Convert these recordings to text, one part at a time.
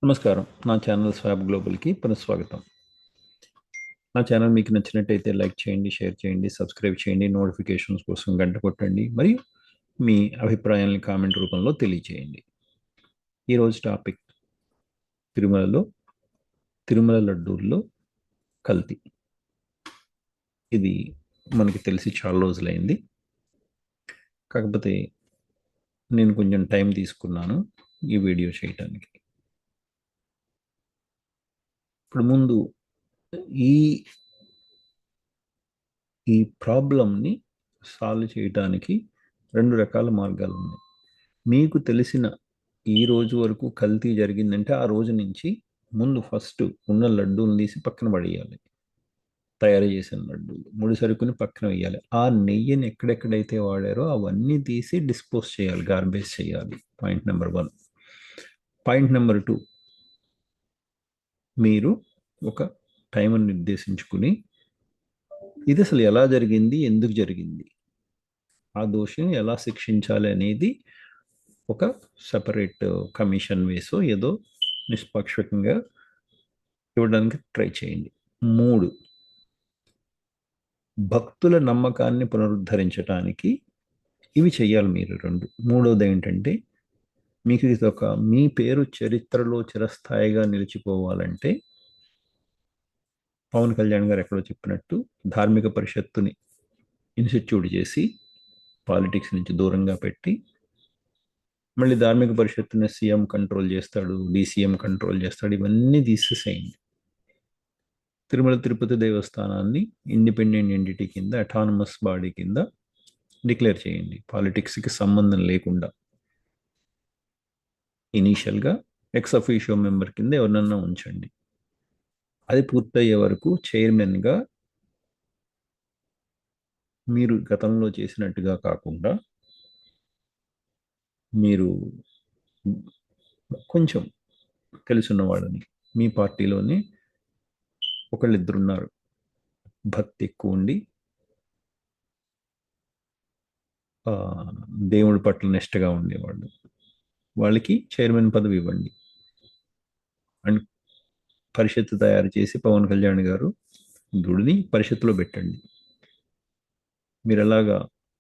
నమస్కారం. నా channel swap గ్లోబల్‌కి పునఃస్వాగతం. నా ఛానల్ మీకు నచ్చినట్టయితే లైక్ చేయండి, షేర్ చేయండి, సబ్స్క్రైబ్ చేయండి, నోటిఫికేషన్స్ కోసం గంట కొట్టండి మరియు మీ అభిప్రాయాలను కామెంట్ రూపంలో తెలియచేయండి. ఈరోజు టాపిక్ తిరుమల లడ్డూల్లో కల్తీ. ఇది మనకి తెలిసి చాలా రోజులైంది. కాకపోతే నేను కొంచెం టైం తీసుకున్నాను ఈ వీడియో చేయటానికి. ఇప్పుడు ముందు ఈ ఈ ప్రాబ్లంని సాల్వ్ చేయడానికి 2 రకాల మార్గాలు ఉన్నాయి. మీకు తెలిసిన ఈ రోజు వరకు కల్తీ జరిగిందంటే ఆ రోజు నుంచి ముందు ఫస్ట్ ఉన్న లడ్డూలు తీసి పక్కన పడేయాలి. తయారు చేసిన లడ్డూలు ముడి సరుకుని పక్కన వేయాలి. ఆ నెయ్యిని ఎక్కడెక్కడైతే వాడారో అవన్నీ తీసి డిస్పోజ్ చేయాలి, గార్బేజ్ చేయాలి. Point number 1. పాయింట్ నెంబర్ 2, మీరు ఒక టైంని నిర్దేశించుకుని ఇది అసలు ఎలా జరిగింది, ఎందుకు జరిగింది, ఆ దోషిని ఎలా శిక్షించాలి అనేది ఒక సపరేట్ కమిషన్ వేసో ఏదో నిష్పక్షంగా ఇవ్వడానికి ట్రై చేయండి. 3, భక్తుల నమ్మకాన్ని పునరుద్ధరించడానికి ఇవి చెయ్యాలి మీరు 2. మూడవది ఏంటంటే, మీకు ఇది ఒక మీ పేరు చరిత్రలో చిరస్థాయిగా నిలిచిపోవాలంటే పవన్ కళ్యాణ్ గారు ఎక్కడో చెప్పినట్టు ధార్మిక పరిషత్తుని ఇన్స్టిట్యూట్ చేసి పాలిటిక్స్ నుంచి దూరంగా పెట్టి మళ్ళీ ధార్మిక పరిషత్తుని సీఎం కంట్రోల్ చేస్తాడు, డీసీఎం కంట్రోల్ చేస్తాడు, ఇవన్నీ తీసేసేయండి. తిరుమల తిరుపతి దేవస్థానాన్ని ఇండిపెండెంట్ ఎంటిటీ కింద, అటానమస్ బాడీ కింద డిక్లేర్ చేయండి, పాలిటిక్స్కి సంబంధం లేకుండా. ఇనీషియల్గా ఎక్స్ అఫీషియో మెంబర్ కింద ఎవరినన్నా ఉంచండి. అది పూర్తయ్యే వరకు చైర్మన్గా మీరు గతంలో చేసినట్టుగా కాకుండా మీరు కొంచెం తెలుసున్న వాళ్ళని, మీ పార్టీలోనే ఒకళ్ళిద్దరున్నారు భక్తి ఎక్కువ ఉండి దేవుడి పట్ల నిష్టగా ఉండేవాళ్ళు, వాళ్ళకి చైర్మన్ పదవి ఇవ్వండి. అండ్ పరిషత్తు తయారు చేసి పవన్ కళ్యాణ్ గారు గుడిని పరిషత్తులో పెట్టండి. మీరు ఎలాగా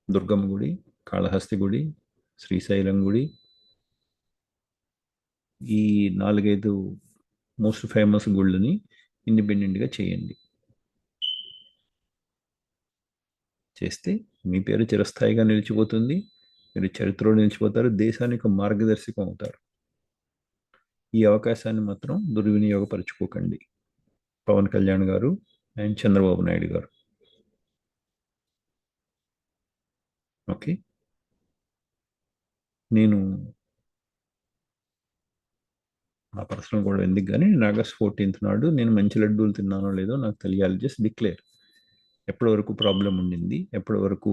దుర్గమ్మ గుడి, కాళహస్తి గుడి, శ్రీశైలం గుడి, ఈ 4-5 మోస్ట్ ఫేమస్ గుళ్ళని ఇండిపెండెంట్గా చేయండి. చేస్తే మీ పేరు చిరస్థాయిగా నిలిచిపోతుంది, మీరు చరిత్రలో నిలిచిపోతారు, దేశానికి మార్గదర్శకం అవుతారు. ఈ అవకాశాన్ని మాత్రం దుర్వినియోగపరచుకోకండి పవన్ కళ్యాణ్ గారు అండ్ చంద్రబాబు నాయుడు గారు. ఓకే, నేను నా పర్సనల్ కూడా ఎందుకు కానీ నేను ఆగస్ట్ 14th నాడు నేను మంచి లడ్డూలు తిన్నానో లేదో నాకు తెలియాలి. జస్ట్ డిక్లేర్ ఎప్పటి వరకు ప్రాబ్లం ఉండింది, ఎప్పటి వరకు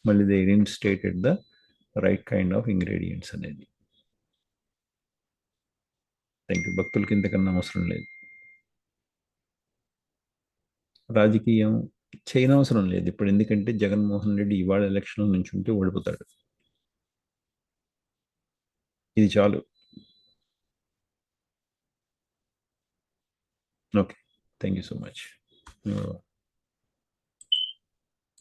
మళ్ళీ they instated the right kind of ingredients అనేది. Thank you. భక్తులకి ఇంతకన్నా అవసరం లేదు. రాజకీయం చేయనవసరం లేదు ఇప్పుడు, ఎందుకంటే జగన్మోహన్ రెడ్డి ఇవాళ ఎలక్షన్ల నుంచి ఉంటే ఓడిపోతాడు. ఇది చాలు. Okay, thank you so much.